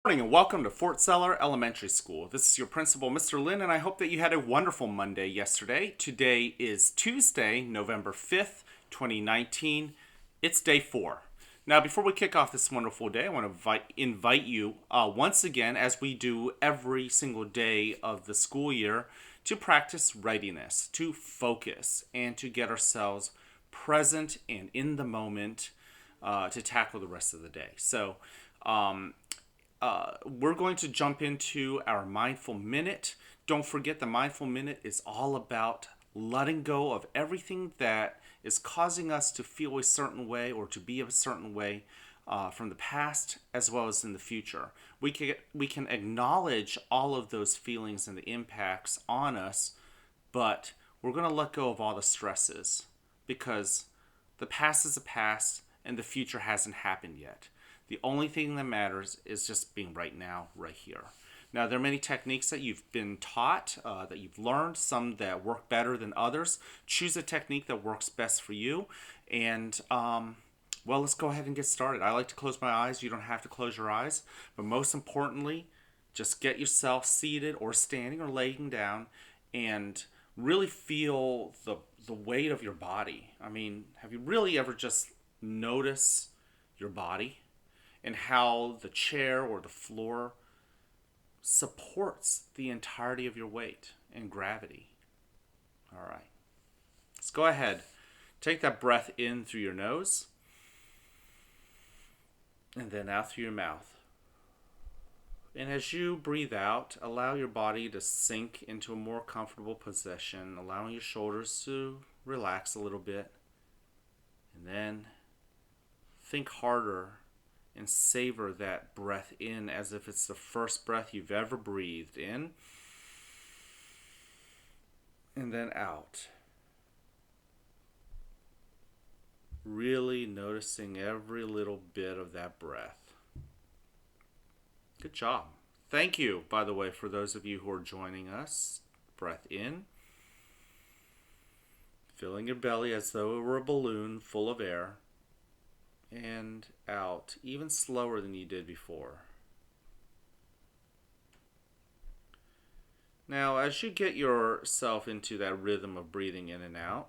Morning and welcome to Fort Seller Elementary School. This is your principal, Mr. Lin, and I hope that you had a wonderful Monday yesterday. Today is Tuesday, November 5th, 2019. It's day 4. Now, before we kick off this wonderful day, I want to invite you once again, as we do every single day of the school year, to practice readiness, to focus, and to get ourselves present and in the moment to tackle the rest of the day. So, we're going to jump into our mindful minute. Don't forget, the mindful minute is all about letting go of everything that is causing us to feel a certain way or to be a certain way from the past as well as in the future. We can acknowledge all of those feelings and the impacts on us, but we're going to let go of all the stresses because the past is the past and the future hasn't happened yet. The only thing that matters is just being right now, right here. Now, there are many techniques that you've been taught, that you've learned, some that work better than others. Choose a technique that works best for you. And, well, let's go ahead and get started. I like to close my eyes. You don't have to close your eyes. But most importantly, just get yourself seated or standing or laying down and really feel the weight of your body. I mean, have you really ever just noticed your body and how the chair or the floor supports the entirety of your weight and gravity? All right. Let's go ahead. Take that breath in through your nose and then out through your mouth. And as you breathe out, allow your body to sink into a more comfortable position, allowing your shoulders to relax a little bit. And then think harder and savor that breath in as if it's the first breath you've ever breathed in. And then out. Really noticing every little bit of that breath. Good job. Thank you, by the way, for those of you who are joining us. Breath in. Filling your belly as though it were a balloon full of air. And out, even slower than you did before. Now, as you get yourself into that rhythm of breathing in and out,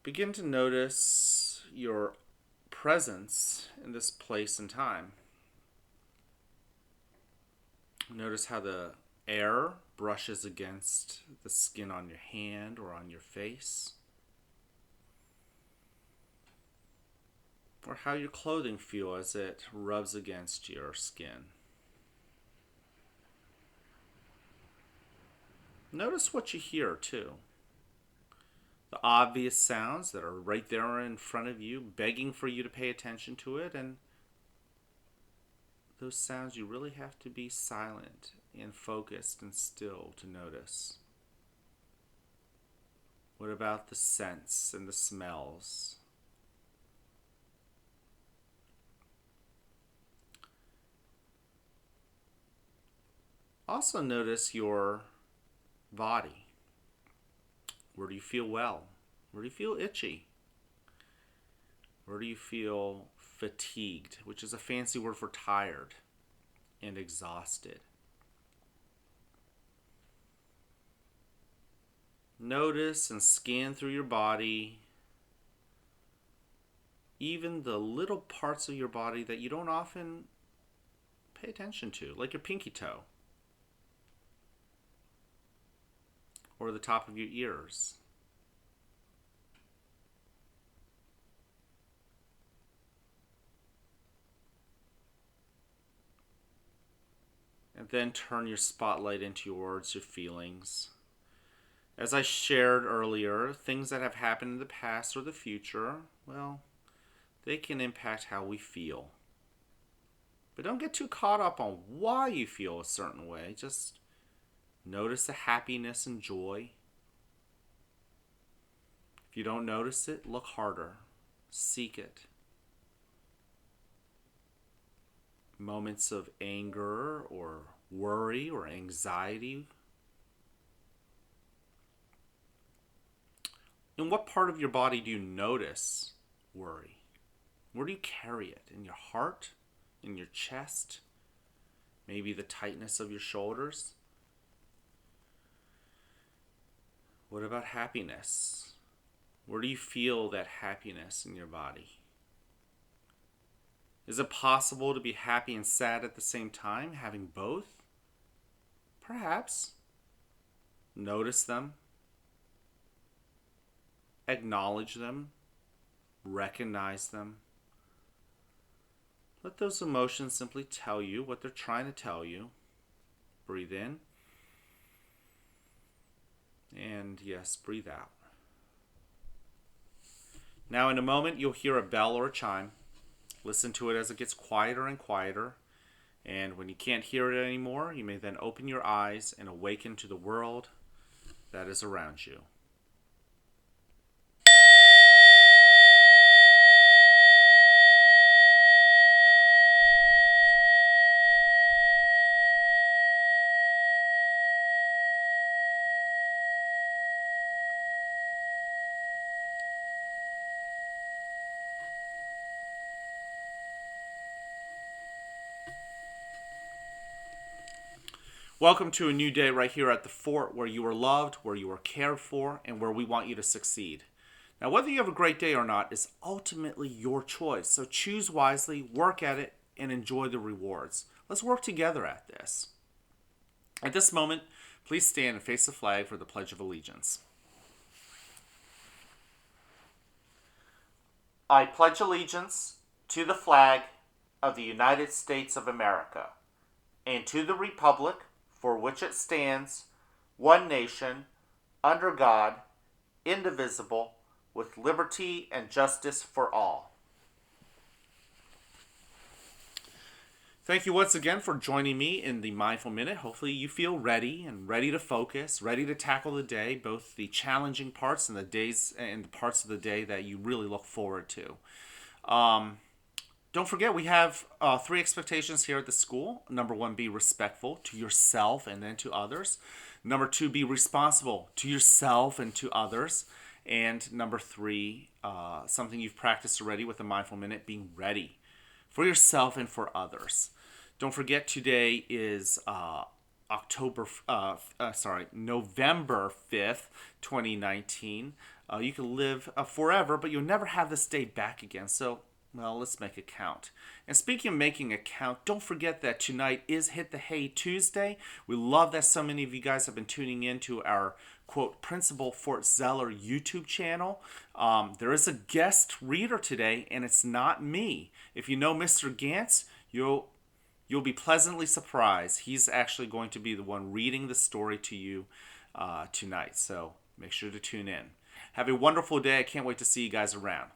begin to notice your presence in this place and time. Notice how the air brushes against the skin on your hand or on your face, or how your clothing feels as it rubs against your skin. Notice what you hear too. The obvious sounds that are right there in front of you, begging for you to pay attention to it, and those sounds you really have to be silent and focused and still to notice. What about the scents and the smells? Also notice your body. Where do you feel well? Where do you feel itchy? Where do you feel fatigued, which is a fancy word for tired and exhausted? Notice and scan through your body, even the little parts of your body that you don't often pay attention to, like your pinky toe or the top of your ears. And then turn your spotlight into your words, your feelings. As I shared earlier, things that have happened in the past or the future, well, they can impact how we feel. But don't get too caught up on why you feel a certain way. Just notice the happiness and joy. If you don't notice it, look harder. Seek it. Moments of anger or worry or anxiety. In what part of your body do you notice worry? Where do you carry it? In your heart? In your chest? Maybe the tightness of your shoulders? What about happiness? Where do you feel that happiness in your body? Is it possible to be happy and sad at the same time, having both? Perhaps. Notice them. Acknowledge them. Recognize them. Let those emotions simply tell you what they're trying to tell you. Breathe in. And yes, breathe out. Now in a moment you'll hear a bell or a chime. Listen to it as it gets quieter and quieter. And when you can't hear it anymore, you may then open your eyes and awaken to the world that is around you. Welcome to a new day right here at the fort, where you are loved, where you are cared for, and where we want you to succeed. Now, whether you have a great day or not is ultimately your choice. So choose wisely, work at it, and enjoy the rewards. Let's work together at this. At this moment, please stand and face the flag for the Pledge of Allegiance. I pledge allegiance to the flag of the United States of America and to the republic for which it stands, one nation, under God, indivisible, with liberty and justice for all. Thank you once again for joining me in the Mindful Minute. Hopefully you feel ready to focus, ready to tackle the day, both the challenging parts and the parts of the day that you really look forward to. Don't forget, we have 3 expectations here at the school. Number 1, be respectful to yourself and then to others. Number 2, be responsible to yourself and to others. And number 3, something you've practiced already with the Mindful Minute, being ready for yourself and for others. Don't forget, today is November 5th, 2019. You can live forever, but you'll never have this day back again. So, well, let's make it count. And speaking of making it count, don't forget that tonight is Hit the Hay Tuesday. We love that so many of you guys have been tuning in to our, quote, Principal Fort Zeller YouTube channel. There is a guest reader today, and it's not me. If you know Mr. Gantz, you'll be pleasantly surprised. He's actually going to be the one reading the story to you tonight. So make sure to tune in. Have a wonderful day. I can't wait to see you guys around.